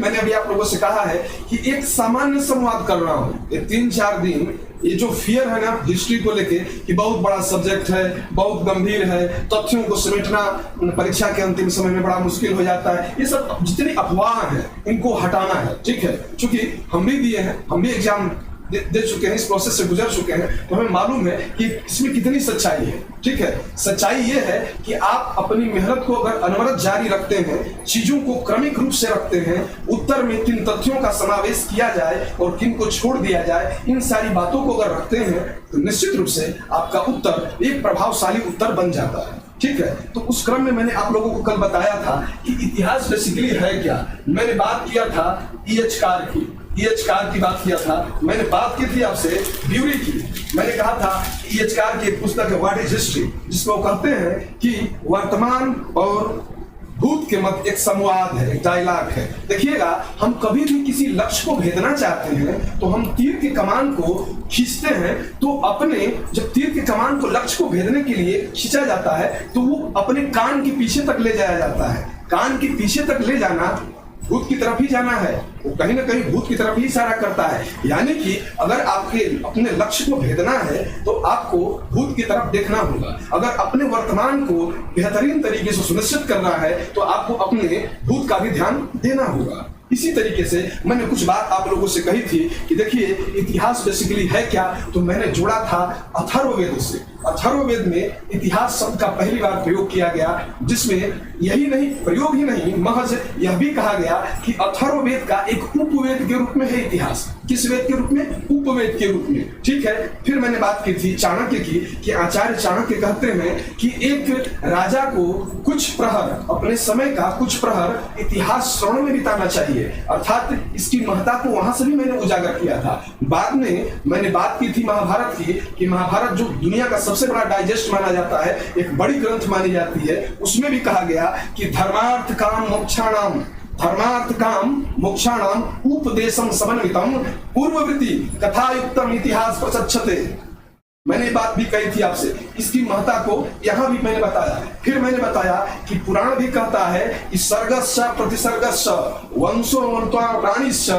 मैंने अभी आप लोगों से कहा है कि एक सामान्य संवाद कर रहा हूँ। ये 3-4 दिन ये जो फियर है ना हिस्ट्री को लेके कि बहुत बड़ा सब्जेक्ट है, बहुत गंभीर है, तथ्यों को समेटना परीक्षा के अंतिम समय में बड़ा मुश्किल हो जाता है, ये सब जितनी अफवाह है इनको हटाना है। ठीक है, क्योंकि हम भी दिए हैं, हम भी एग्जाम दे चुके हैं, इस प्रोसेस से गुजर चुके हैं, तो हमें मालूम है कि इसमें कितनी सच्चाई है। ठीक है, सच्चाई ये है कि आप अपनी मेहनत को अगर अनवरत जारी रखते हैं, चीजों को क्रमिक रूप से रखते हैं, उत्तर में किन तथ्यों का समावेश किया जाए और किन को छोड़ दिया जाए, इन सारी बातों को अगर रखते हैं तो निश्चित रूप से आपका उत्तर एक प्रभावशाली उत्तर बन जाता है। ठीक है, तो उस क्रम में मैंने आप लोगों को कल बताया था कि इतिहास बेसिकली है क्या। मैंने बात किया था EH कार की बात किया था, मैंने बात की थी आपसे ब्यूरी की। मैंने कहा था कि EH कार की एक पुस्तक है व्हाट इज हिस्ट्री, जिसमें वो कहते हैं कि वर्तमान और भूत के मध्य एक संवाद है, एक डायलॉग है। देखिएगा, हम कभी भी किसी लक्ष्य को भेदना चाहते हैं तो हम तीर की कमान को खींचते हैं, तो अपने जब तीर की कमान को लक्ष्य को भेदने के लिए खींचा जाता है तो वो अपने कान के पीछे तक ले जाया जाता है। कान के पीछे तक ले जाना भूत की तरफ ही जाना है, वो कहीं ना कहीं भूत की तरफ ही इशारा करता है। यानी कि अगर आपके अपने लक्ष्य को भेदना है तो आपको भूत की तरफ देखना होगा। अगर अपने वर्तमान को बेहतरीन तरीके से सुनिश्चित करना है तो आपको अपने भूत का भी ध्यान देना होगा। इसी तरीके से मैंने कुछ बात आप लोगों से कही थी कि देखिए इतिहास बेसिकली है क्या, तो मैंने जोड़ा था अथर्ववेद से। अथर्ववेद में इतिहास शब्द का पहली बार प्रयोग किया गया, जिसमें यही नहीं, प्रयोग ही नहीं, महज यह भी कहा गया कि अथर्ववेद का एक उपवेद के रूप में है इतिहास। किस वेद के रूप में? उपवेद के रूप में। ठीक है, फिर मैंने बात की थी चाणक्य की कि आचार्य चाणक्य कहते हैं कि एक राजा को कुछ प्रहर, अपने समय का कुछ प्रहर इतिहास श्रवण में बिताना चाहिए, अर्थात इसकी महत्ता को वहां से भी मैंने उजागर किया था। बाद में मैंने बात की थी महाभारत की कि महाभारत जो दुनिया का सबसे बड़ा डाइजेस्ट माना जाता है, एक बड़ी ग्रंथ मानी जाती है, उसमें भी कहा गया कि धर्मार्थ काम मोक्षाणाम उपदेशम समन्वितम पूर्ववृत्ति कथायुक्तम इतिहास प्रचक्षते। मैंने बात भी कही थी आपसे, इसकी महत्ता को यहां भी मैंने बताया। फिर मैंने बताया कि पुराण भी कहता है कि सर्गस्स प्रतिसर्गस्स वंशो प्राणिश्च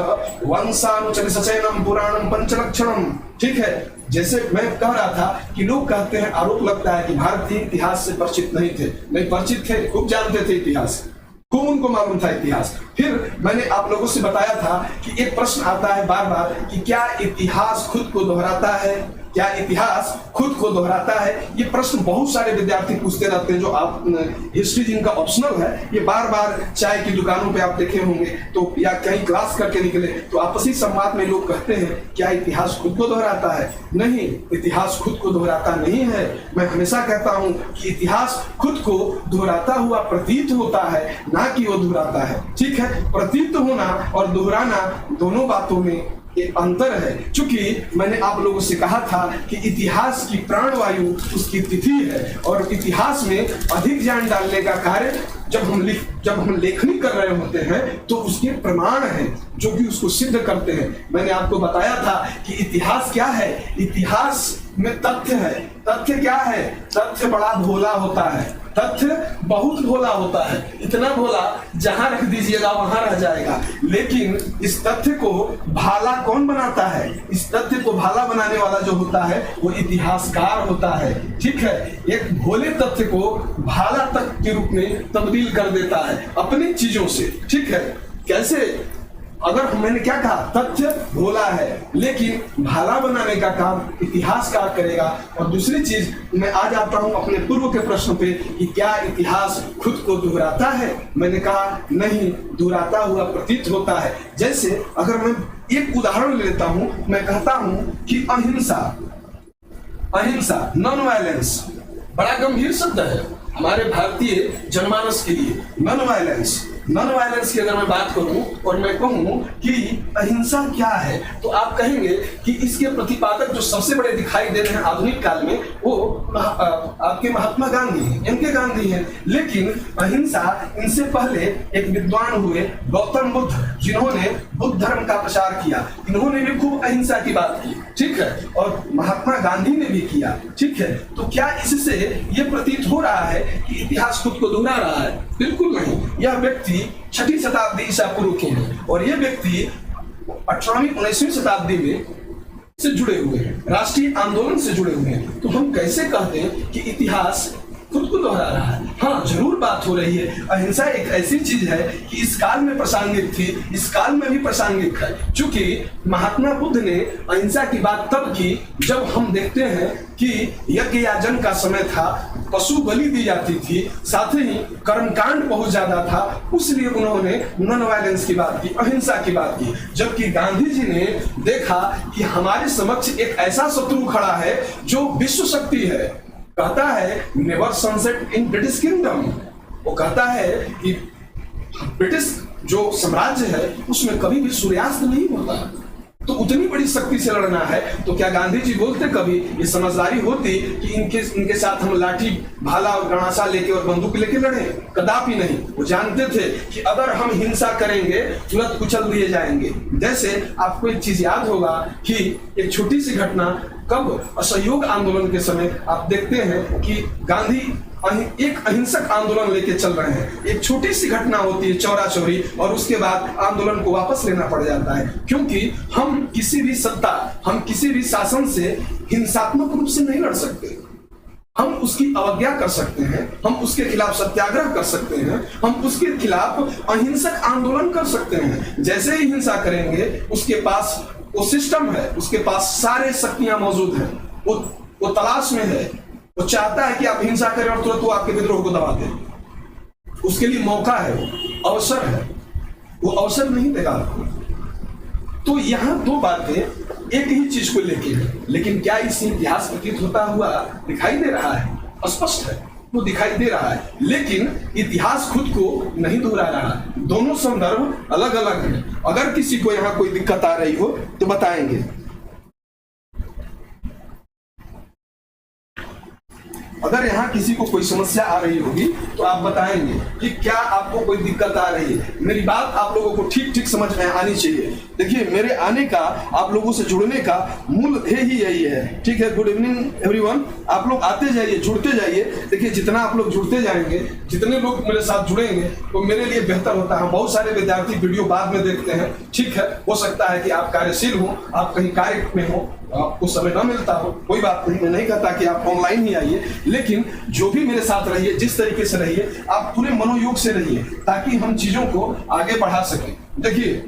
वंशानुचरिसचैनम पुराणम पंचलक्षणम। ठीक है, जैसे मैं कह रहा था कि लोग कहते हैं, आरोप लगता है कि भारतीय इतिहास से परिचित नहीं थे। नहीं, परिचित थे, खूब जानते थे इतिहास, खूब उनको मालूम था इतिहास। फिर मैंने आप लोगों से बताया था कि एक प्रश्न आता है बार बार कि क्या इतिहास खुद को दोहराता है, क्या इतिहास खुद को दोहराता है। ये प्रश्न बहुत सारे विद्यार्थी पूछते रहते हैं, जो आप हिस्ट्री जिनका ऑप्शनल है, ये बार बार चाय की दुकानों पे आप देखे होंगे तो, या कहीं क्लास करके निकले तो आपसी संवाद में लोग कहते हैं क्या इतिहास खुद को दोहराता है। नहीं, इतिहास खुद को दोहराता नहीं है। मैं हमेशा कहता हूं कि इतिहास खुद को दोहराता हुआ प्रतीत होता है, ना कि वो दोहराता है। ठीक है, प्रतीत होना और दोहराना दोनों बातों में एक अंतर है। क्योंकि मैंने आप लोगों से कहा था कि इतिहास की प्राणवायु उसकी तिथि है, और इतिहास में अधिक जान डालने का कार्य जब हम लेखनी कर रहे होते हैं तो उसके प्रमाण हैं जो कि उसको सिद्ध करते हैं। मैंने आपको बताया था कि इतिहास क्या है, इतिहास में तथ्य है। तथ्य क्या है? तथ्य बड़ा भोला होता है, तथ्य बहुत भोला होता है, इतना भोला जहां रख दीजिएगा वहां रह जाएगा। लेकिन इस तथ्य को भाला कौन बनाता है? इस तथ्य को भाला बनाने वाला जो होता है वो इतिहासकार होता है। ठीक है, एक भोले तथ्य को भाला तक के रूप में तब्दील कर देता है अपनी चीजों से। ठीक है, कैसे? अगर मैंने क्या कहा, तथ्य भोला है लेकिन भाला बनाने का काम इतिहासकार करेगा। और दूसरी चीज, मैं आ जाता हूं अपने पूर्व के प्रश्न पे कि क्या इतिहास खुद को दोहराता है। मैंने कहा नहीं, दोहराता हुआ प्रतीत होता है। जैसे अगर मैं एक उदाहरण लेता हूं, मैं कहता हूं कि अहिंसा नॉन वायलेंस बड़ा गंभीर शब्द है हमारे भारतीय जनमानस के लिए। नॉन वायलेंस की अगर मैं बात करूं और मैं कहूं कि अहिंसा क्या है, तो आप कहेंगे कि इसके प्रतिपादक जो सबसे बड़े दिखाई दे रहे हैं आधुनिक काल में वो आपके महात्मा गांधी हैं, इनके गांधी हैं। लेकिन अहिंसा, इनसे पहले एक विद्वान हुए गौतम बुद्ध, जिन्होंने बुद्ध धर्म का प्रचार किया, इन्होंने भी खूब अहिंसा की बात की। ठीक है, और महात्मा गांधी ने भी किया। ठीक है, तो क्या इससे ये प्रतीत हो रहा है कि इतिहास खुद को दोहरा रहा है? बिल्कुल नहीं। यह व्यक्ति 6वीं शताब्दी ईसा पूर्व के हैं और ये व्यक्ति 18वीं 19वीं शताब्दी में से जुड़े हुए हैं, राष्ट्रीय आंदोलन से जुड़े हुए हैं। तो हम कैसे कहते हैं कि इतिहास खुद को दोहरा रहा है? हाँ, जरूर बात हो रही है। अहिंसा एक ऐसी चीज है कि इस काल में प्रासंगिक थी, इस काल में भी प्रासंगिक है। क्योंकि महात्मा बुद्ध ने अहिंसा की बात तब की जब हम देखते हैं कि यज्ञ याजन का समय था, पशु बलि दी जाती थी, साथ ही कर्मकांड बहुत ज्यादा था, उसलिए उन्होंने नॉन वायलेंस की बात की, अहिंसा की बात की। जबकि गांधी जी ने देखा कि हमारे समक्ष एक ऐसा शत्रु खड़ा है जो विश्व शक्ति है, कहता है never sunset in British kingdom. वो कहता है कि ब्रिटिश जो साम्राज्य है उसमें कभी भी सूर्यास्त नहीं होता। तो उतनी बड़ी शक्ति से लड़ना है तो क्या गांधी जी बोलते कभी ये समझदारी होती कि इनके साथ हम लाठी भाला और गणासा लेके और बंदूक लेके लड़े? कदापि नहीं। वो जानते थे कि अगर हम हिंसा करेंगे तुरंत कुचल दिए जाएंगे। जैसे आपको एक चीज याद होगा कि एक छोटी सी घटना, कब असहयोग आंदोलन के समय आप देखते हैं कि गांधी एक अहिंसक आंदोलन लेके चल रहे हैं। एक छोटी सी घटना होती है चौरा चौरी और उसके बाद आंदोलन को वापस लेना पड़ जाता है, क्योंकि हम किसी भी सत्ता, हम किसी भी शासन से हिंसात्मक रूप से नहीं लड़ सकते। हम उसकी अवज्ञा कर सकते हैं, हम उसके खिलाफ सत्याग्रह कर सकते हैं, हम उसके खिलाफ अहिंसक आंदोलन कर सकते हैं। जैसे ही हिंसा करेंगे उसके पास वो सिस्टम है, उसके पास सारे शक्तियां मौजूद हैं, वो तलाश में है, वो चाहता है कि आप हिंसा करें और तुरंत वो आपके विद्रोह को दबा दे। उसके लिए मौका है, वो अवसर है, वो अवसर नहीं देगा आपको। तो यहाँ दो बातें एक ही चीज को लेके है, लेकिन क्या इससे इतिहास प्रतीत होता हुआ दिखाई दे रहा है? स्पष्ट है, वो दिखाई दे रहा है, लेकिन इतिहास खुद को नहीं दोहरा रहा है। दोनों संदर्भ अलग अलग हैं। अगर किसी को यहाँ कोई दिक्कत आ रही हो तो बताएंगे। अगर यहाँ किसी को कोई समस्या आ रही होगी तो आप बताएंगे कि क्या आपको कोई दिक्कत आ रही है। मेरी बात आप लोगों को ठीक ठीक समझ में आनी चाहिए। देखिए, मेरे आने का, आप लोगों से जुड़ने का मूल ध्येय ही यही है। ठीक है, गुड इवनिंग एवरीवन। आप लोग आते जाइए, जुड़ते जाइए। देखिए, जितना आप लोग जुड़ते जाएंगे, जितने लोग मेरे साथ जुड़ेंगे तो मेरे लिए बेहतर होता है। बहुत सारे विद्यार्थी वीडियो बाद में देखते हैं, ठीक है, हो सकता है कि आप कार्यशील हो, आप कहीं कार्य में हो, आपको समय न मिलता हो, कोई बात नहीं। मैं नहीं कहता कि आप ऑनलाइन ही आइए, लेकिन जो भी मेरे साथ रहिए, जिस तरीके से रहिए, आप पूरे मनोयोग से रहिए ताकि हम चीजों को आगे बढ़ा सकें। देखिए,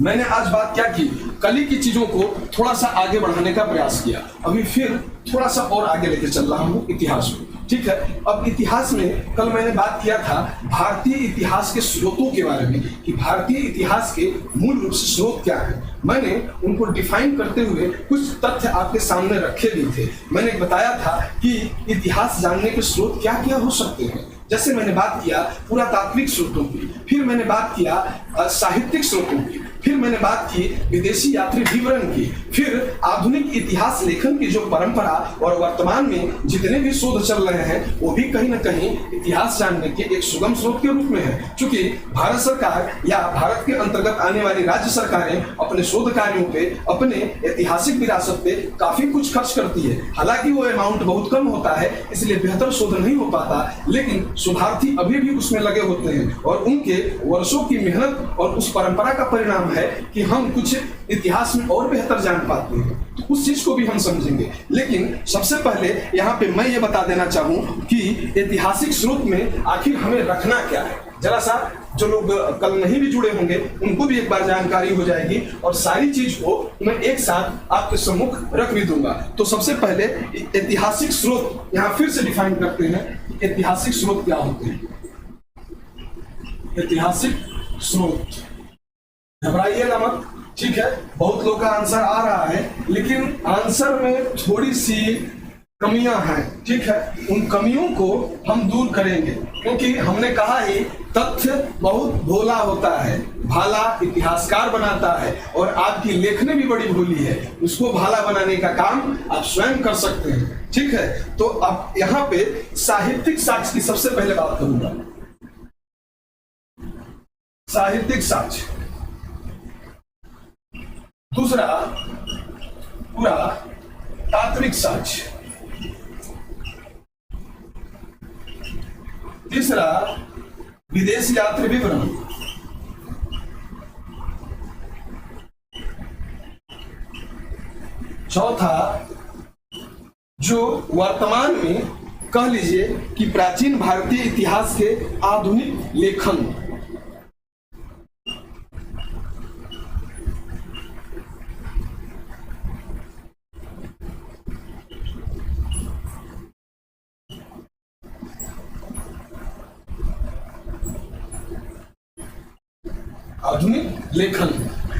मैंने आज बात क्या की, कल की चीजों को थोड़ा सा आगे बढ़ाने का प्रयास किया, अभी फिर थोड़ा सा और आगे लेके चल रहा हूँ इतिहास में। ठीक है, अब इतिहास में कल मैंने बात किया था भारतीय इतिहास के स्रोतों के बारे में, कि भारतीय इतिहास के मूल रूप से स्रोत क्या है। मैंने उनको डिफाइन करते हुए कुछ तथ्य आपके सामने रखे भी थे। मैंने बताया था कि इतिहास जानने के स्रोत क्या क्या हो सकते हैं। जैसे मैंने बात किया पुरातात्विक स्रोतों की, फिर मैंने बात किया साहित्यिक स्रोतों की, फिर मैंने बात की विदेशी यात्री विवरण की, फिर आधुनिक इतिहास लेखन की जो परंपरा और वर्तमान में जितने भी शोध चल रहे हैं वो भी कहीं ना कहीं इतिहास जानने के एक सुगम स्रोत के रूप में है। क्योंकि भारत सरकार या भारत के अंतर्गत आने वाली राज्य सरकारें अपने शोध कार्यों पे, अपने ऐतिहासिक विरासत पे काफी कुछ खर्च करती है। हालांकि वो अमाउंट बहुत कम होता है, इसलिए बेहतर शोध नहीं हो पाता, लेकिन शोधार्थी अभी भी उसमें लगे होते हैं और उनके वर्षों की मेहनत और उस परंपरा का परिणाम है कि हम कुछ इतिहास में और बेहतर जान पाते हैं। तो उस चीज को भी हम समझेंगे। लेकिन सबसे पहले यहाँ पे मैं ये बता देना चाहूँ कि ऐतिहासिक स्रोत में आखिर हमें रखना क्या है। जरा सा जो लोग कल नहीं भी जुड़े होंगे उनको भी एक बार जानकारी हो जाएगी और सारी चीज को मैं एक साथ आपके सम्मुख रख भी दूंगा। तो सबसे पहले ऐतिहासिक स्रोत यहाँ फिर से डिफाइन करते हैं। ऐतिहासिक स्रोत क्या होते हैं? ऐतिहासिक स्रोत, घबराइएगा मत, ठीक है। बहुत लोग का आंसर आ रहा है, लेकिन आंसर में थोड़ी सी कमियां हैं, ठीक है। उन कमियों को हम दूर करेंगे, क्योंकि हमने कहा ही तथ्य बहुत भोला होता है, भाला इतिहासकार बनाता है, और आपकी लेखनी भी बड़ी भोली है। उसको भाला बनाने का काम आप स्वयं कर सकते हैं, ठीक है। तो अब यहाँ पे साहित्यिक साक्ष्य की सबसे पहले बात करूंगा। साहित्यिक साक्ष्य, दूसरा पूरा तात्विक साक्ष्य, तीसरा विदेश यात्री विवरण। चौथा, जो वर्तमान में कह लीजिए कि प्राचीन भारतीय इतिहास के आधुनिक लेखन। आधुनिक लेखन,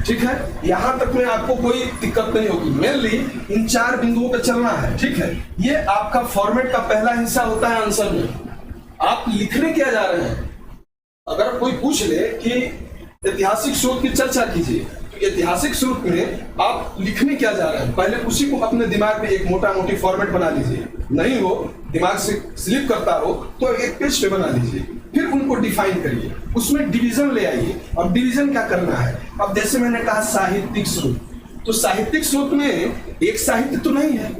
ठीक है। यहां तक में आपको कोई दिक्कत नहीं होगी। मेनली इन 4 बिंदुओं पे चलना है, ठीक है। ये आपका फॉर्मेट का पहला हिस्सा होता है आंसर में। आप लिखने क्या जा रहे हैं? अगर कोई पूछ ले कि ऐतिहासिक स्रोत की चर्चा कीजिए, तो ऐतिहासिक स्रोत में आप लिखने क्या जा रहे हैं, पहले उसी को अपने दिमाग में एक मोटा मोटी फॉर्मेट बना लीजिए। नहीं हो, दिमाग से स्लिप करता हो, तो एक पेज पे बना लीजिए। फिर उनको डिफाइन करिए, उसमें डिवीजन ले आइए। अब डिवीजन क्या करना है? अब जैसे मैंने कहा साहित्यिक स्रोत, तो साहित्यिक स्रोत में एक साहित्य तो नहीं है।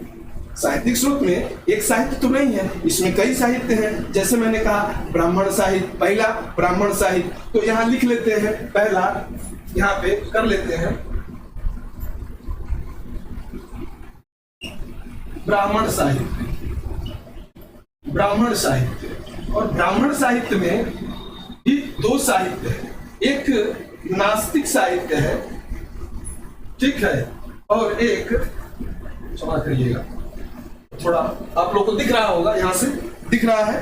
साहित्यिक स्रोत में एक साहित्य तो नहीं है, इसमें कई साहित्य हैं। जैसे मैंने कहा ब्राह्मण साहित्य, पहला ब्राह्मण साहित्य, तो यहाँ लिख लेते हैं पहला, यहाँ पे कर लेते हैं ब्राह्मण साहित्य। ब्राह्मण साहित्य, और ब्राह्मण साहित्य में भी 2 साहित्य है। एक नास्तिक साहित्य है, ठीक है, और एक, क्षमा करिएगा, थोड़ा आप लोग को दिख रहा होगा, यहां से दिख रहा है,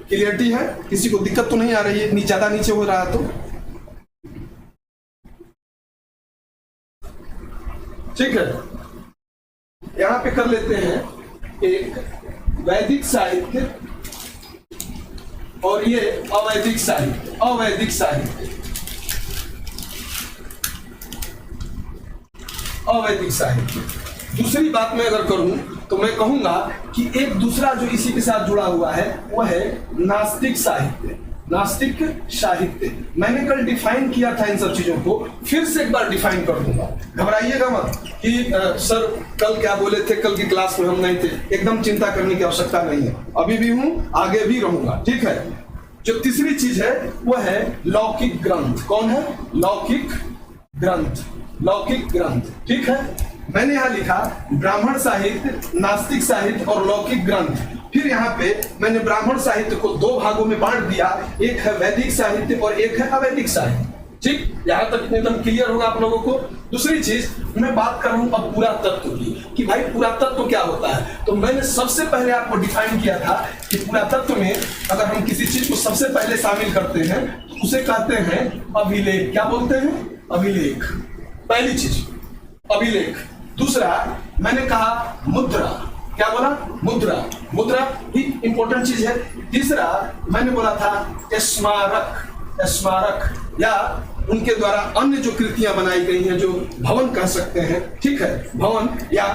क्लियरिटी है, किसी को दिक्कत तो नहीं आ रही है? ज्यादा नीचे हो रहा है तो ठीक है। यहां पे कर लेते हैं एक वैदिक साहित्य और ये अवैदिक साहित्य। अवैदिक साहित्य, अवैदिक साहित्य। दूसरी बात मैं अगर करूं तो मैं कहूंगा कि एक दूसरा जो इसी के साथ जुड़ा हुआ है वह है नास्तिक साहित्य। नास्तिक साहित्य मैंने कल डिफाइन किया था, इन सब चीजों को फिर से एक बार डिफाइन कर दूंगा। घबराइएगा मत कि सर कल क्या बोले थे, कल की क्लास में हम नहीं थे। एकदम चिंता करने की आवश्यकता नहीं है, अभी भी हूं, आगे भी रहूंगा, ठीक है। जो तीसरी चीज है वह है लौकिक ग्रंथ। कौन है? लौकिक ग्रंथ। लौकिक ग्रंथ, ठीक है। मैंने यहां लिखा ब्राह्मण साहित्य, नास्तिक साहित्य और लौकिक ग्रंथ। फिर यहाँ पे मैंने ब्राह्मण साहित्य को 2 भागों में बांट दिया, एक है वैदिक साहित्य और एक है अवैदिक साहित्य। ठीक, यहाँ तक एकदम क्लियर होगा आप लोगों को। दूसरी चीज मैं बात कर रहा हूँ अब पुरातत्व की, कि भाई पुरातत्व क्या होता है। तो मैंने सबसे पहले आपको डिफाइन किया था कि पुरातत्व में अगर हम किसी चीज को सबसे पहले शामिल करते हैं तो उसे कहते हैं अभिलेख। क्या बोलते हैं? अभिलेख। पहली चीज अभिलेख। दूसरा मैंने कहा मुद्रा। क्या बोला? मुद्रा। मुद्रा भी इंपॉर्टेंट चीज है। तीसरा मैंने बोला था स्मारक। स्मारक या उनके द्वारा अन्य जो कृतियां बनाई गई हैं, जो भवन कह सकते हैं, ठीक है, भवन, या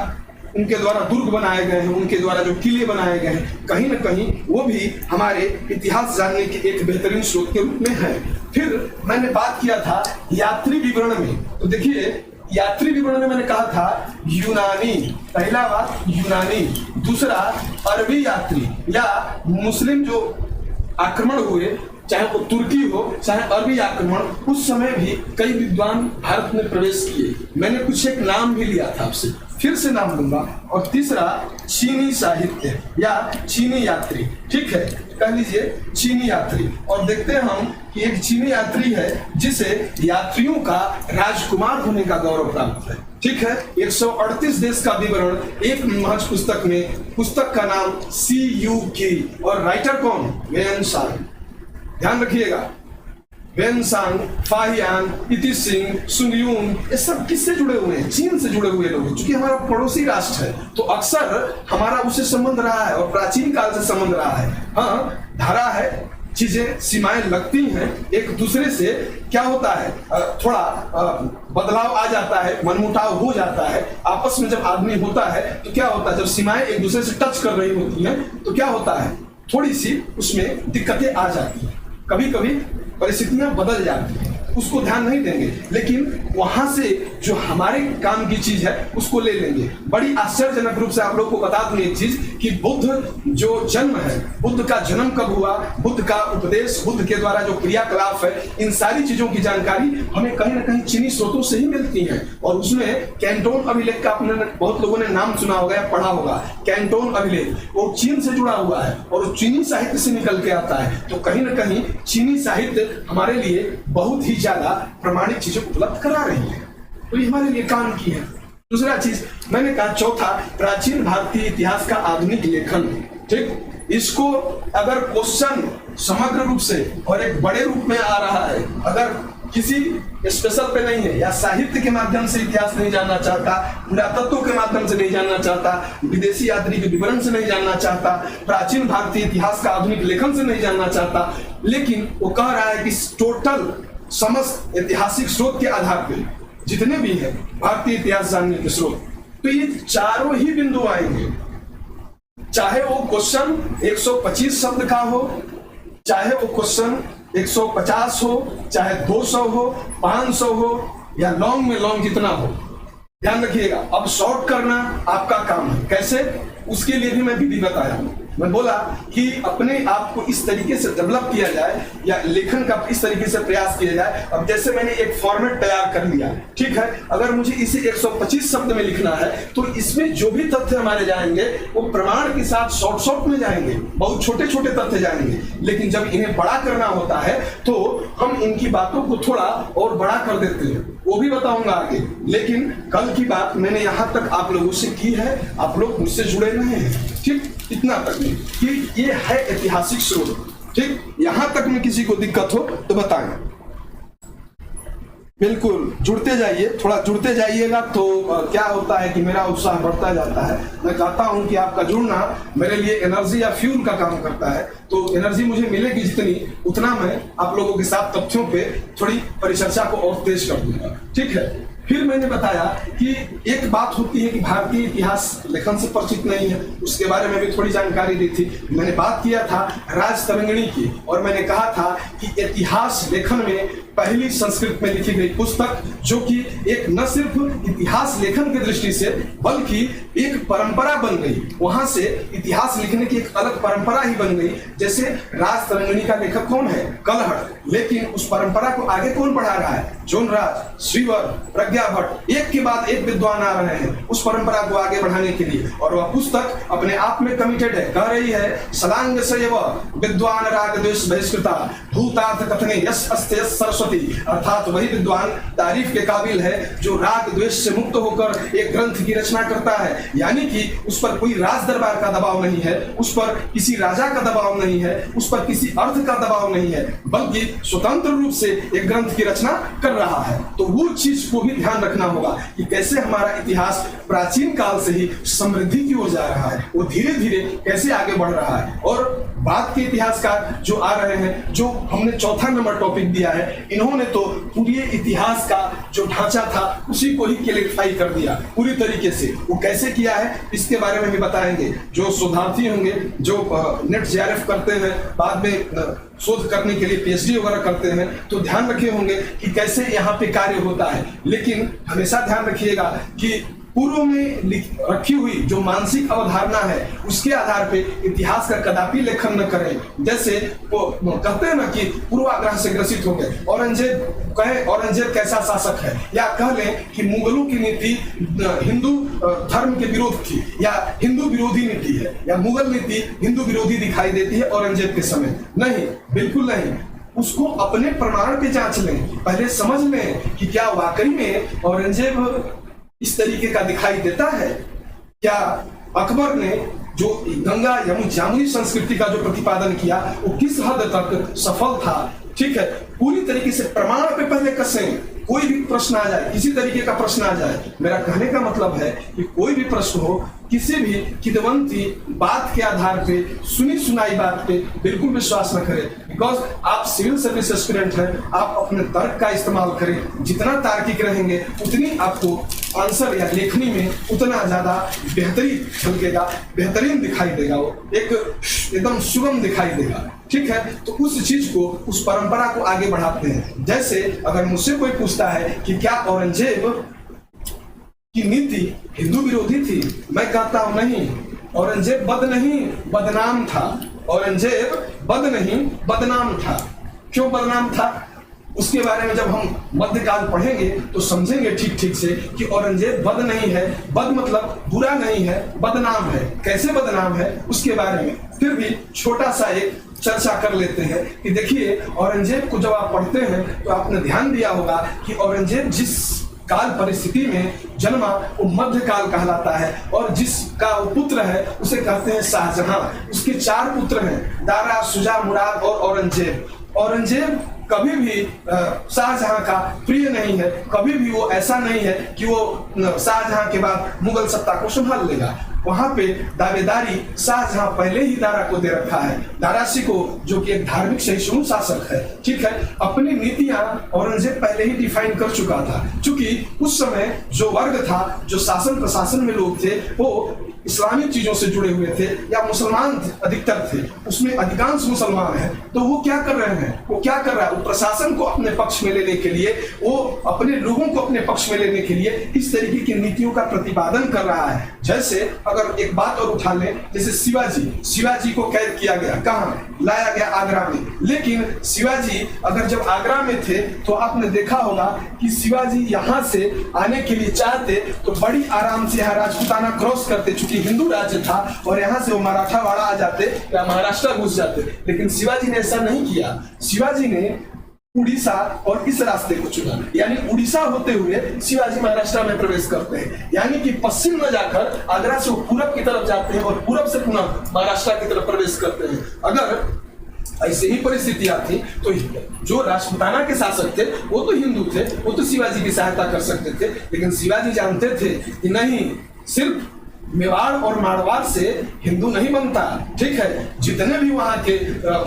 उनके द्वारा दुर्ग बनाए गए हैं, उनके द्वारा जो किले बनाए गए हैं, कहीं ना कहीं वो भी हमारे इतिहास जानने के एक बेहतरीन स्रोत के रूप में है। फिर मैंने बात किया था यात्री विवरण में। तो देखिए यात्री विवरण में मैंने कहा था यूनानी। पहला बात यूनानी। दूसरा अरबी यात्री या मुस्लिम जो आक्रमण हुए, चाहे वो तुर्की हो चाहे अरबी आक्रमण, उस समय भी कई विद्वान भारत में प्रवेश किए। मैंने कुछ एक नाम भी लिया था आपसे, फिर से नाम लूंगा। और तीसरा चीनी साहित्य या चीनी यात्री, ठीक है, कह लीजिए चीनी यात्री। और देखते हैं हम कि एक चीनी यात्री है जिसे यात्रियों का राजकुमार होने का गौरव प्राप्त है, ठीक है। 138 देश का विवरण एक महज पुस्तक में। पुस्तक का नाम CUK और राइटर कौन? Hiuen Tsang. ध्यान रखिएगा, वेन सांग, फाहियान, इति सिंह, सुंगयून, ये सब किससे जुड़े हुए हैं? चीन से जुड़े हुए लोग, क्योंकि हमारा पड़ोसी राष्ट्र है तो अक्सर हमारा उससे संबंध रहा है और प्राचीन काल से संबंध रहा है। हाँ, धारा है, चीजें सीमाएं लगती हैं एक दूसरे से। क्या होता है, थोड़ा बदलाव आ जाता है, मनमुटाव हो जाता है आपस में। जब आदमी होता है तो क्या होता है, जब सीमाएं एक दूसरे से टच कर रही होती हैं तो क्या होता है, थोड़ी सी उसमें दिक्कतें आ जाती हैं, कभी कभी परिस्थितियां बदल जाती हैं। उसको ध्यान नहीं देंगे, लेकिन वहां से जो हमारे काम की चीज है उसको ले लेंगे। बड़ी आश्चर्यजनक रूप से आप लोग को बता दूं एक चीज कि बुद्ध जो जन्म है, बुद्ध का जन्म कब हुआ, बुद्ध का उपदेश, बुद्ध के द्वारा जो क्रियाकलाप है, इन सारी चीजों की जानकारी हमें कहीं ना कहीं चीनी स्रोतों से ही मिलती है। और उसमें कैंटोन अभिलेख का आपने बहुत लोगों ने नाम सुना होगा या पढ़ा होगा। कैंटोन अभिलेख वो चीन से जुड़ा हुआ है और चीनी साहित्य से निकल के आता है। तो कहीं ना कहीं चीनी साहित्य हमारे लिए बहुत ही ज्यादा प्रमाणिक चीजें उपलब्ध करा रही है, तो ये हमारे लिए काम की है। दूसरा चीज मैंने कहा, चौथा, प्राचीन भारतीय इतिहास का आधुनिक लेखन। ठीक, इसको अगर क्वेश्चन समग्र रूप से और एक बड़े रूप में आ रहा है, अगर किसी स्पेशल पे नहीं है या साहित्य के माध्यम से इतिहास नहीं जानना चाहता, पुरातत्व के माध्यम से नहीं जानना चाहता, विदेशी यात्री के विवरण से नहीं जानना चाहता, प्राचीन भारतीय इतिहास का आधुनिक लेखन से नहीं जानना चाहता, लेकिन वो कह रहा है कि टोटल समस्त ऐतिहासिक स्रोत के आधार पे जितने भी है भारतीय इतिहास जानने के स्रोत, तो ये चारों ही बिंदु आएंगे। चाहे वो क्वेश्चन 125 शब्द का हो, चाहे वो क्वेश्चन 150 हो, चाहे 200 हो, 500 हो, या लॉन्ग में लॉन्ग जितना हो। ध्यान रखिएगा, अब शॉर्ट करना आपका काम है। कैसे, उसके लिए भी मैं विधि बताया हूं। मैं बोला कि अपने आप को इस तरीके से डेवलप किया जाए या लेखन का इस तरीके से प्रयास किया जाए। अब जैसे मैंने एक फॉर्मेट तैयार कर लिया, ठीक है, अगर मुझे इसे 125 शब्द में लिखना है तो इसमें जो भी तथ्य हमारे जाएंगे वो प्रमाण के साथ शॉर्ट में जाएंगे, बहुत छोटे छोटे तथ्य जाएंगे। लेकिन जब इन्हें बड़ा करना होता है तो हम इनकी बातों को थोड़ा और बड़ा कर देते हैं, वो भी बताऊंगा आगे। लेकिन कल की बात मैंने यहां तक आप लोगों से की है, आप लोग मुझसे जुड़े रहे हैं, ठीक, इतना तक नहीं कि ये है ऐतिहासिक स्रोत। ठीक, यहां तक में किसी को दिक्कत हो तो बताएं। बिल्कुल जुड़ते जाइए, थोड़ा जुड़ते जाइएगा तो क्या होता है कि मेरा उत्साह बढ़ता जाता है। मैं चाहता हूं कि आपका जुड़ना मेरे लिए एनर्जी या फ्यूल का काम करता है। तो एनर्जी मुझे मिलेगी जितनी, उतना मैं आप लोगों के साथ तथ्यों पे थोड़ी परिचर्चा को और तेज कर दूंगा। ठीक है, फिर मैंने बताया कि एक बात होती है कि भारतीय इतिहास लेखन से परिचित नहीं है, उसके बारे में भी थोड़ी जानकारी दी थी। मैंने बात किया था राज तरंगिणी की, और मैंने कहा था कि इतिहास लेखन में पहली संस्कृत में लिखी गई पुस्तक, जो कि एक न सिर्फ इतिहास लेखन की दृष्टि से बल्कि एक परंपरा बन गई। वहां से इतिहास लिखने की एक अलग परंपरा ही बन गई। जैसे राज तरंगिणी का लेखक कौन है, कलहड़, लेकिन उस परंपरा को आगे कौन बढ़ा रहा है, जोनराज, श्रीवर, प्रज्ञा भट्ट, एक के बाद एक विद्वान आ रहे हैं उस परंपरा को आगे बढ़ाने के लिए। और वह पुस्तक अपने आप में कमिटेड है, कह रही है सलांग सैव विद्वान राग द्वेष बहिष्कृता भूतार्थ कथने यश अस्ते यश सरस्वती, अर्थात वही विद्वान तारीफ के काबिल है जो राग द्वेष से मुक्त होकर एक ग्रंथ की रचना करता है। यानी कि उस पर कोई राज दरबार का दबाव नहीं है, उस पर किसी राजा का दबाव नहीं है, उस पर किसी अर्थ का दबाव नहीं है, बल्कि स्वतंत्र रूप से एक ग्रंथ की रचना कर रहा है। तो वो चीज को भी ध्यान रखना होगा कि कैसे हमारा इतिहास प्राचीन काल से ही समृद्धि की ओर जा रहा है, वो धीरे धीरे कैसे आगे बढ़ रहा है। और बाद के इतिहासकार जो आ रहे हैं, जो हमने चौथा नंबर टॉपिक दिया है, इन्होंने तो पूरे इतिहास का जो ढांचा था उसी को ही क्लैरिफाई कर दिया पूरी तरीके से। वो कैसे किया है इसके बारे में भी बताएंगे। जो शोधार्थी होंगे, जो नेट जेआरएफ करते हैं, बाद में शोध करने के लिए पीएचडी वगैरह करते हैं, तो ध्यान रखे होंगे कि कैसे यहाँ पे कार्य होता है। लेकिन हमेशा ध्यान रखिएगा कि पूर्व में रखी हुई जो मानसिक अवधारणा है उसके आधार पे इतिहास का कदापि लेखन न करें। जैसे वो कहते हैं ना कि पूर्वाग्रह से ग्रसित हो गए, औरंगजेब कहे औरंगजेब कैसा शासक है, या कह लें कि मुगलों की नीति हिंदू धर्म के विरोध थी या हिंदू विरोधी नीति है, या मुगल नीति हिंदू विरोधी दिखाई देती है औरंगजेब के समय। नहीं, बिल्कुल नहीं। उसको अपने प्रमाण पे जांच लें, पहले समझ लें कि क्या वाकई में औरंगजेब इस तरीके का दिखाई देता है। क्या अकबर ने जो गंगा जामुनी संस्कृति का जो प्रतिपादन किया वो किस हद तक सफल था। ठीक है, पूरी तरीके से प्रमाण पे पहले कसें। कोई भी प्रश्न आ जाए, किसी तरीके का प्रश्न आ जाए, मेरा कहने का मतलब है कि कोई भी प्रश्न हो, किसी भी किदवंती बात के आधार पे, सुनी सुनाई बात पे बिल्कुल विश्वास न करें। बिकॉज आप सिविल सर्विस एस्पिरेंट हैं, आप अपने तर्क का इस्तेमाल करें। जितना तार्किक रहेंगे उतनी आपको आंसर या लेखनी में उतना ज्यादा बेहतरीन झलकेगा, बेहतरीन दिखाई देगा, वो एक एकदम सुगम दिखाई देगा। ठीक है, तो उस चीज को, उस परंपरा को आगे बढ़ाते हैं। जैसे अगर मुझसे कोई पूछता है कि क्या औरंगजेब की नीति हिंदू विरोधी थी, मैं कहता हूं नहीं, औरंगजेब बद नहीं बदनाम था। औरंगजेब बद नहीं बदनाम था। क्यों बदनाम था, उसके बारे में जब हम मध्यकाल पढ़ेंगे तो समझेंगे ठीक ठीक से कि औरंगजेब बद नहीं है। बद मतलब बुरा नहीं है, बदनाम है। कैसे बदनाम है उसके बारे में फिर भी छोटा सा एक चर्चा कर लेते हैं कि देखिए, औरंगजेब को जब आप पढ़ते हैं तो आपने ध्यान दिया होगा कि औरंगजेब जिस काल परिस्थिति में जन्मा वो मध्यकाल कहलाता है, और जिसका वो पुत्र है उसे कहते हैं शाहजहां। उसके 4 पुत्र हैं, दारा, शुजा, मुराद और औरंगजेब। औरंगजेब कभी भी शाहजहां का प्रिय नहीं है, कभी भी वो ऐसा नहीं है कि वो शाहजहां के बाद मुगल सत्ता को संभाल लेगा। वहां पे दावेदारी शाहजहां पहले ही दारा को दे रखा है, दारा सिकोह जो कि एक धार्मिक सहिष्णु शासक है। ठीक है, अपनी नीतियां औरंगजेब पहले ही डिफाइन कर चुका था, क्योंकि उस समय जो वर्ग था, जो शासन प्रशासन में लोग थे, वो इस्लामिक चीजों से जुड़े हुए थे या मुसलमान अधिकतर थे, उसमें अधिकांश मुसलमान हैं। तो वो क्या कर रहे हैं, वो क्या कर रहा है, वो प्रशासन को अपने पक्ष में लेने के लिए, वो अपने लोगों को अपने पक्ष में लेने के लिए इस तरीके की नीतियों का प्रतिपादन कर रहा है। जैसे अगर एक बात और उठा लें, जैसे शिवाजी को कैद किया गया, कहाँ लाया गया, आगरा में। लेकिन शिवाजी अगर जब आगरा में थे तो आपने देखा होगा कि शिवाजी यहाँ से आने के लिए चाहते तो बड़ी आराम से यहाँ राजपूताना क्रॉस करते, चूंकि हिंदू राज्य था, और यहाँ से वो मराठावाड़ा आ जाते या महाराष्ट्र घुस जाते। लेकिन शिवाजी ने ऐसा नहीं किया। शिवाजी ने उड़ीसा और इस रास्ते को चुना, यानी उड़ीसा होते हुए शिवाजी महाराष्ट्र में प्रवेश करते हैं, यानी कि पश्चिम में जाकर आगरा से वो पूरब की तरफ जाते हैं और पूरब से पुनः महाराष्ट्र की तरफ प्रवेश करते हैं। अगर ऐसे ही परिस्थितियां थी तो जो राजपूताना के शासक थे वो तो हिंदू थे, वो तो शिवाजी की सहायता कर सकते थे। लेकिन शिवाजी जानते थे कि नहीं, सिर्फ मेवाड़ और मारवाड़ से हिंदू नहीं बनता। ठीक है, जितने भी वहां के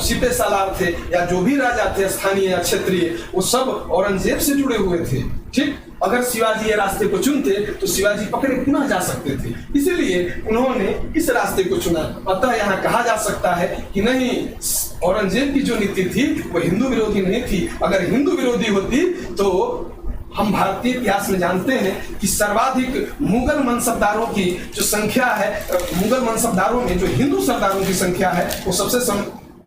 सीपे सालार थे या जो भी राजा थे स्थानीय या क्षेत्रीय, वो सब औरंगजेब से जुड़े हुए थे। ठीक, अगर शिवाजी ये रास्ते को चुनते तो शिवाजी पकड़े पुनः जा सकते थे, इसीलिए उन्होंने इस रास्ते को चुना। अतः यहाँ कहा जा सकता है कि नहीं, औरंगजेब की जो नीति थी वो हिंदू विरोधी नहीं थी। अगर हिंदू विरोधी होती तो हम भारतीय इतिहास में जानते हैं कि सर्वाधिक मुगल मनसबदारों की जो संख्या है, मुगल मनसबदारों में जो हिंदू सरदारों की संख्या है वो सबसे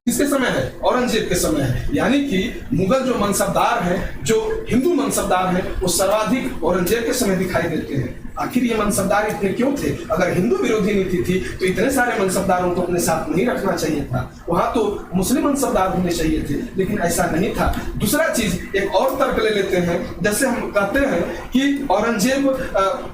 किसके समय है, औरंगजेब के समय है। यानी कि मुगल जो मनसबदार हैं, जो हिंदू मनसबदार हैं, वो सर्वाधिक औरंगजेब के समय दिखाई देते हैं। आखिर ये मनसबदार इतने क्यों थे? अगर हिंदू विरोधी नीति थी तो इतने सारे मनसबदारों को अपने साथ नहीं रखना चाहिए था, वहां तो मुस्लिम मनसबदार होने चाहिए थे, लेकिन ऐसा नहीं था। दूसरा चीज, एक और तर्क ले लेते हैं। जैसे हम कहते हैं कि औरंगजेब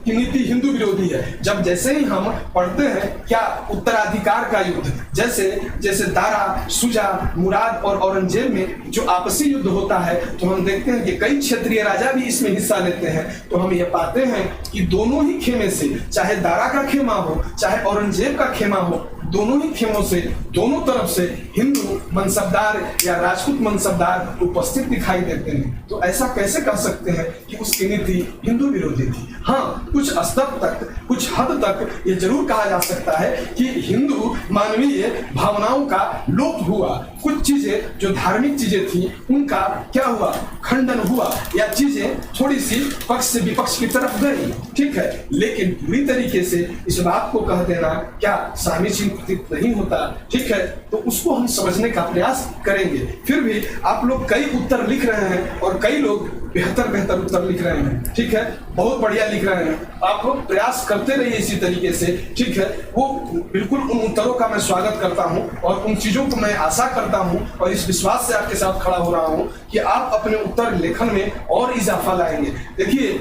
की नीति हिंदू विरोधी है, जब जैसे ही हम पढ़ते हैं क्या उत्तराधिकार का युद्ध, जैसे दारा, शुजा, मुराद और औरंगजेब में जो आपसी युद्ध होता है, तो हम देखते हैं कि कई क्षेत्रीय राजा भी इसमें हिस्सा लेते हैं। तो हम ये पाते हैं कि दोनों ही खेमे से, चाहे दारा का खेमा हो चाहे औरंगजेब का खेमा हो, दोनों ही खेमों से, दोनों तरफ से हिंदू मनसबदार या राजपूत मनसबदार उपस्थित दिखाई देते हैं। तो ऐसा कैसे कह सकते हैं कि उसकी नीति हिंदू विरोधी थी? हाँ, कुछ स्तर तक, कुछ हद तक ये जरूर कहा जा सकता है कि हिंदू मानवीय भावनाओं का लोप हुआ। कुछ चीजें जो धार्मिक चीजें थी उनका क्या हुआ, खंडन हुआ, या चीजें थोड़ी सी पक्ष से विपक्ष की तरफ गई। ठीक है, लेकिन पूरी तरीके से इस बात को कह देना क्या सामीची नहीं होता। ठीक है, तो उसको हम समझने का प्रयास करेंगे। फिर भी आप लोग कई उत्तर लिख रहे हैं और कई लोग बेहतर उत्तर लिख रहे हैं। ठीक है, बहुत बढ़िया लिख रहे हैं। आप लोग प्रयास करते रहिए इसी तरीके से। ठीक है, वो बिल्कुल उन उत्तरों का मैं स्वागत करता हूं और उन चीजों को मैं आशा करता हूं और इस विश्वास से आपके साथ खड़ा हो रहा हूं कि आप अपने उत्तर लेखन में और इजाफा लाएंगे। देखिए,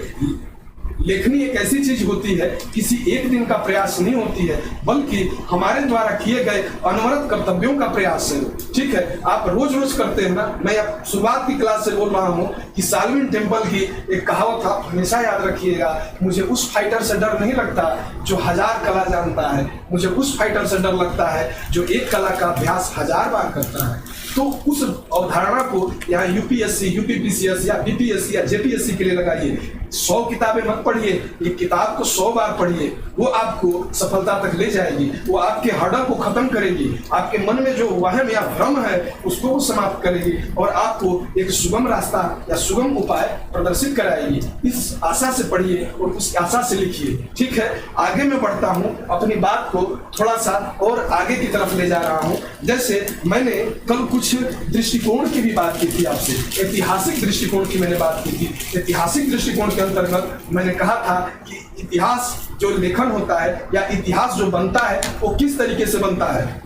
लेखनी एक ऐसी चीज होती है, किसी एक दिन का प्रयास नहीं होती है, बल्कि हमारे द्वारा किए गए अनवरत कर्तव्यों का प्रयास है। ठीक है, आप रोज रोज करते हैं ना। मैं अब शुरुआत की क्लास से बोल रहा हूँ कि साल्विन टेम्पल की एक कहावत आप हमेशा याद रखिएगा, मुझे उस फाइटर से डर नहीं लगता जो 1000 कला जानता है, मुझे उस फाइटर से डर लगता है जो एक कला का अभ्यास 1000 बार करता है। तो उस अवधारणा को यहाँ यूपीएससी, यूपीपीसीएस या बीपीएससी या जेपीएससी के लिए लगाइए। 100 किताबें मत पढ़िए, एक किताब को 100 बार पढ़िए, वो आपको सफलता तक ले जाएगी, वो आपके हड़प को खत्म करेगी, आपके मन में जो वहम या भ्रम है उसको वो समाप्त करेगी और आपको एक सुगम रास्ता या सुगम उपाय प्रदर्शित कराएगी। इस आशा से पढ़िए और उस आशा से लिखिए। ठीक है, आगे मैं बढ़ता हूँ, अपनी बात को थोड़ा सा और आगे की तरफ ले जा रहा हूँ। जैसे मैंने कल कुछ दृष्टिकोण की भी बात की थी आपसे, ऐतिहासिक दृष्टिकोण की मैंने बात की थी। ऐतिहासिक दृष्टिकोण के अंतर्गत मैंने कहा था कि इतिहास जो लेखन होता है या इतिहास जो बनता है वो किस तरीके से बनता है।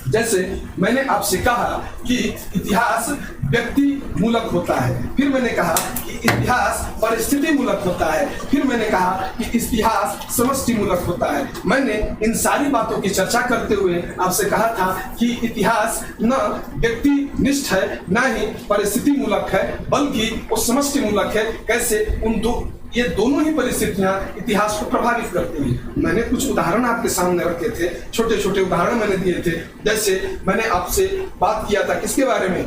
जैसे मैंने आपसे कहा कि इतिहास व्यक्ति मूलक होता है, फिर मैंने कहा कि इतिहास परिस्थिति मूलक होता है, फिर मैंने कहा कि इतिहास समष्टि मूलक होता है। मैंने इन सारी बातों की चर्चा करते हुए आपसे कहा था कि इतिहास न व्यक्ति निष्ठ है, न ही परिस्थिति मूलक है, बल्कि वो समष्टि मूलक है। कैसे? ये दोनों ही परिस्थितियां इतिहास को प्रभावित करती हैं। मैंने कुछ उदाहरण आपके सामने रखे थे, छोटे छोटे उदाहरण मैंने दिए थे। जैसे मैंने आपसे बात किया था किसके बारे में,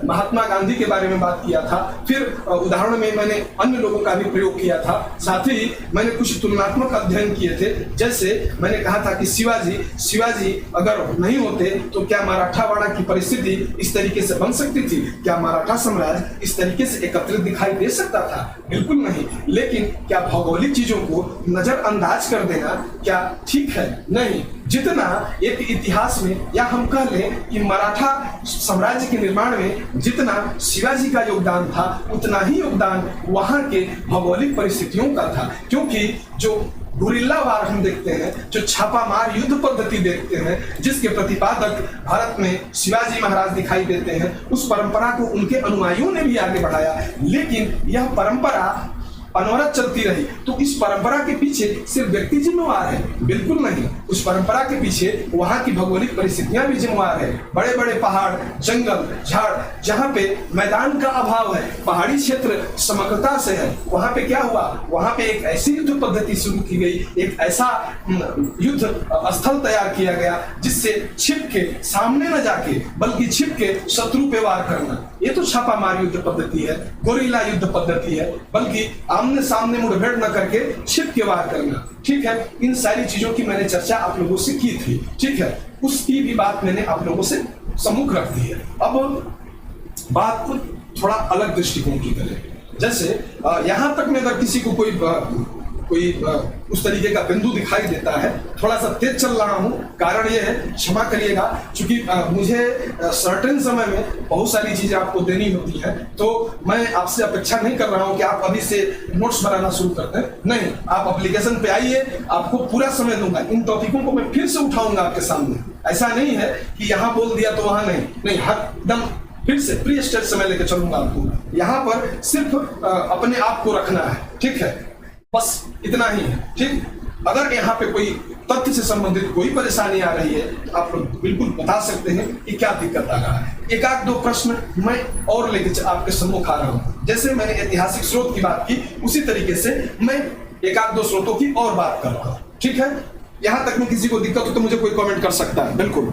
महात्मा गांधी के बारे में बात किया था। फिर उदाहरण में मैंने अन्य लोगों का भी प्रयोग किया था। साथ ही मैंने कुछ तुलनात्मक अध्ययन किए थे। जैसे मैंने कहा था कि शिवाजी अगर नहीं होते तो क्या मराठावाड़ा की परिस्थिति इस तरीके से बन सकती थी? क्या मराठा साम्राज्य इस तरीके से एकत्रित दिखाई दे सकता था? बिल्कुल नहीं। लेकिन क्या भौगोलिक चीजों को नजरअंदाज कर देना क्या ठीक है? नहीं। जितना एक इतिहास में या हम कह लें कि मराठा साम्राज्य के निर्माण में जितना शिवाजी का योगदान था, उतना ही योगदान वहां के भौगोलिक परिस्थितियों का था। क्योंकि जो गुरिल्ला वार हम देखते हैं, जो छापामार युद्ध पद्धति देखते हैं, जिसके प्रतिपादक भारत में शिवाजी महाराज दिखाई देते हैं, उस परंपरा को उनके अनुयायियों ने भी आगे बढ़ाया। लेकिन यह परंपरा अनवरत चलती रही। तो इस परंपरा के पीछे सिर्फ व्यक्ति जिम्मेवार है? बिल्कुल नहीं। उस परंपरा के पीछे वहां की भौगोलिक परिस्थितियां भी जिम्मेवार है। बड़े बड़े पहाड़, जंगल, झाड़, जहां पे मैदान का अभाव है, पहाड़ी क्षेत्र समग्रता से है, वहां पे क्या हुआ? वहां पे एक ऐसी युद्ध पद्धति शुरू की गई, एक ऐसा युद्ध स्थल तैयार किया गया जिससे छिप के सामने न जाके बल्कि छिप के शत्रु पे वार करना। ये तो छापामार युद्ध पद्धति है, गोरिल्ला युद्ध पद्धति है, बल्कि आमने सामने मुठभेड़ न करके छिप के वार करना। ठीक है, इन सारी चीजों की मैंने चर्चा आप लोगों से की थी। ठीक है, उसकी भी बात मैंने आप लोगों से सम्मुख रख दी है। अब बात थोड़ा अलग दृष्टिकोण की करें। जैसे यहां तक में अगर किसी को कोई उस तरीके का बिंदु दिखाई देता है, थोड़ा सा तेज चल रहा हूं, कारण यह है, क्षमा करिएगा, क्योंकि मुझे सर्टेन समय में बहुत सारी चीजें आपको देनी होती है, तो मैं आपसे अपेक्षा नहीं कर रहा हूं कि आप अभी से नोट्स बनाना शुरू कर दें। नहीं, आप एप्लीकेशन पे आइए, आपको पूरा समय दूंगा। इन टॉपिकों को मैं फिर से उठाऊंगा आपके सामने। ऐसा नहीं है कि यहाँ बोल दिया तो वहां नहीं, एकदम फिर से प्री स्टेज समय लेकर चलूंगा आपको। यहाँ पर सिर्फ अपने आप को रखना है। ठीक है, बस इतना ही है। ठीक, अगर यहाँ पे कोई तथ्य से संबंधित कोई परेशानी आ रही है तो आप लोग बिल्कुल बता सकते हैं कि क्या दिक्कत आ रहा है। एक आध दो प्रश्न मैं और लेके आपके सम्मुख आ रहा हूँ। जैसे मैंने ऐतिहासिक स्रोत की बात की, उसी तरीके से मैं एक आध दो स्रोतों की और बात कर रहा हूँ। ठीक है, यहाँ तक में किसी को दिक्कत हो तो मुझे कोई कमेंट कर सकता है। बिल्कुल।